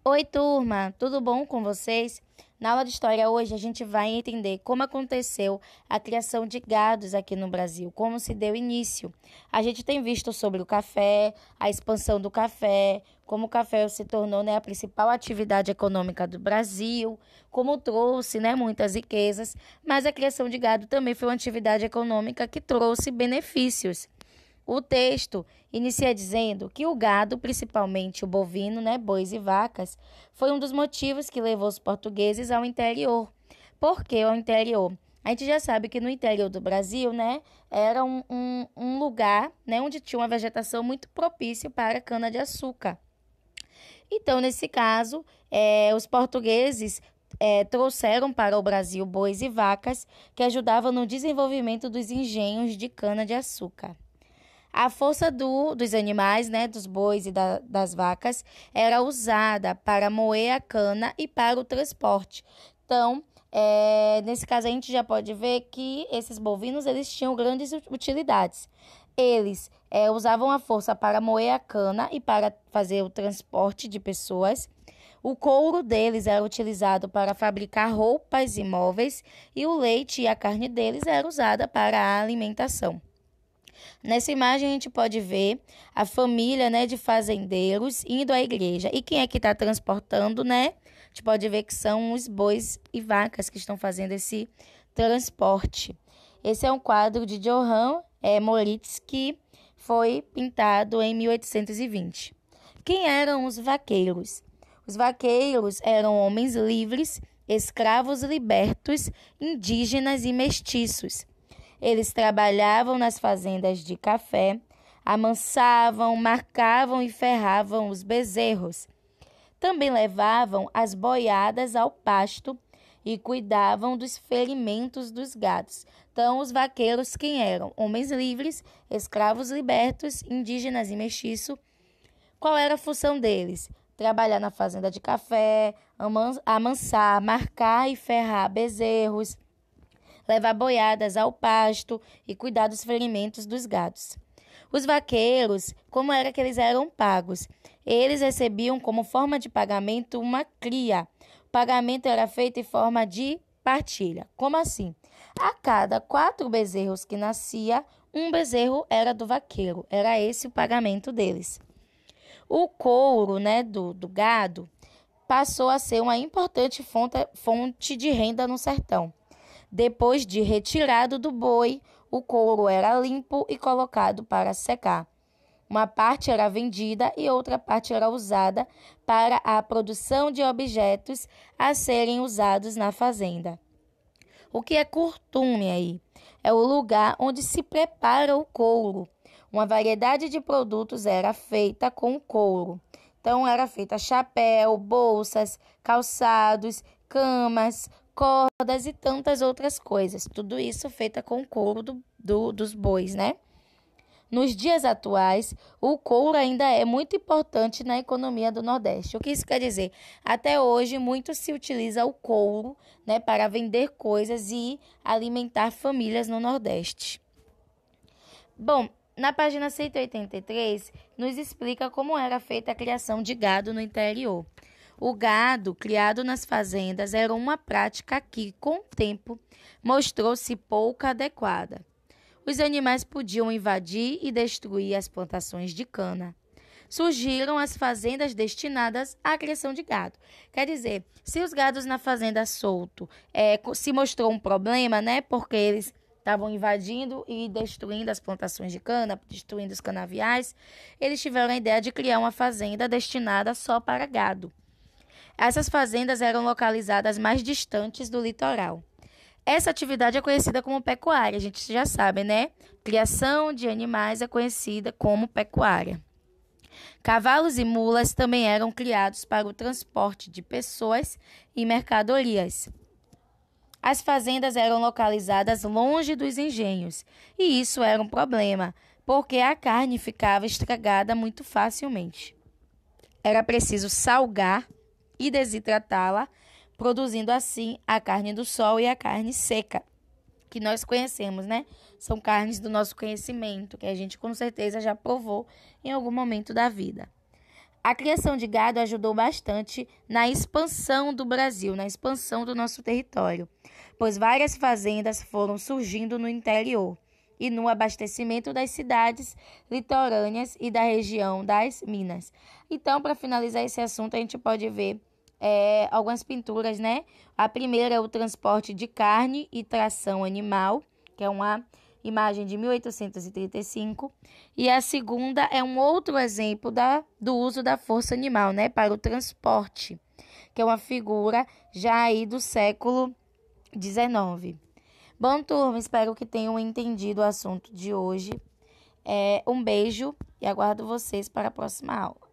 Oi, turma, tudo bom com vocês? Na aula de história hoje a gente vai entender como aconteceu a criação de gados aqui no Brasil, como se deu início. A gente tem visto sobre o café, a expansão do café, como o café se tornou, a principal atividade econômica do Brasil, como trouxe, muitas riquezas, mas a criação de gado também foi uma atividade econômica que trouxe benefícios. O texto inicia dizendo que o gado, principalmente o bovino, bois e vacas, foi um dos motivos que levou os portugueses ao interior. Por que ao interior? A gente já sabe que no interior do Brasil, era um lugar, onde tinha uma vegetação muito propícia para a cana-de-açúcar. Então, nesse caso, os portugueses trouxeram para o Brasil bois e vacas que ajudavam no desenvolvimento dos engenhos de cana-de-açúcar. A força dos animais, dos bois e das vacas, era usada para moer a cana e para o transporte. Então, nesse caso, a gente já pode ver que esses bovinos eles tinham grandes utilidades. Eles usavam a força para moer a cana e para fazer o transporte de pessoas. O couro deles era utilizado para fabricar roupas e móveis, e o leite e a carne deles era usada para a alimentação. Nessa imagem a gente pode ver a família, de fazendeiros indo à igreja. E quem é que está transportando, A gente pode ver que são os bois e vacas que estão fazendo esse transporte. Esse é um quadro de Johann Moritz que foi pintado em 1820. Quem eram os vaqueiros? Os vaqueiros eram homens livres, escravos libertos, indígenas e mestiços. Eles trabalhavam nas fazendas de café, amansavam, marcavam e ferravam os bezerros. Também levavam as boiadas ao pasto e cuidavam dos ferimentos dos gados. Então, os vaqueiros quem eram? Homens livres, escravos libertos, indígenas e mestiços. Qual era a função deles? Trabalhar na fazenda de café, amansar, marcar e ferrar bezerros, levar boiadas ao pasto e cuidar dos ferimentos dos gados. Os vaqueiros, como era que eles eram pagos? Eles recebiam como forma de pagamento uma cria. O pagamento era feito em forma de partilha. Como assim? A cada 4 bezerros que nascia, um bezerro era do vaqueiro. Era esse o pagamento deles. O couro, do gado passou a ser uma importante fonte de renda no sertão. Depois de retirado do boi, o couro era limpo e colocado para secar. Uma parte era vendida e outra parte era usada para a produção de objetos a serem usados na fazenda. O que é curtume aí? É o lugar onde se prepara o couro. Uma variedade de produtos era feita com o couro. Então, era feita chapéu, bolsas, calçados, camas, cordas e tantas outras coisas. Tudo isso feita com o couro dos bois, Nos dias atuais, o couro ainda é muito importante na economia do Nordeste. O que isso quer dizer? Até hoje, muito se utiliza o couro, para vender coisas e alimentar famílias no Nordeste. Bom, na página 183, nos explica como era feita a criação de gado no interior. O gado, criado nas fazendas, era uma prática que, com o tempo, mostrou-se pouco adequada. Os animais podiam invadir e destruir as plantações de cana. Surgiram as fazendas destinadas à criação de gado. Quer dizer, se os gados na fazenda solto se mostrou um problema, porque eles estavam invadindo e destruindo as plantações de cana, destruindo os canaviais, eles tiveram a ideia de criar uma fazenda destinada só para gado. Essas fazendas eram localizadas mais distantes do litoral. Essa atividade é conhecida como pecuária, a gente já sabe, Criação de animais é conhecida como pecuária. Cavalos e mulas também eram criados para o transporte de pessoas e mercadorias. As fazendas eram localizadas longe dos engenhos, e isso era um problema, porque a carne ficava estragada muito facilmente. Era preciso salgar e desidratá-la, produzindo assim a carne do sol e a carne seca, que nós conhecemos, São carnes do nosso conhecimento, que a gente com certeza já provou em algum momento da vida. A criação de gado ajudou bastante na expansão do Brasil, na expansão do nosso território, pois várias fazendas foram surgindo no interior e no abastecimento das cidades litorâneas e da região das Minas. Então, para finalizar esse assunto, a gente pode ver algumas pinturas, né? A primeira é o transporte de carne e tração animal, que é uma imagem de 1835, e a segunda é um outro exemplo do uso da força animal, né, para o transporte, que é uma figura já aí do século XIX. Bom, turma, espero que tenham entendido o assunto de hoje. Um beijo e aguardo vocês para a próxima aula.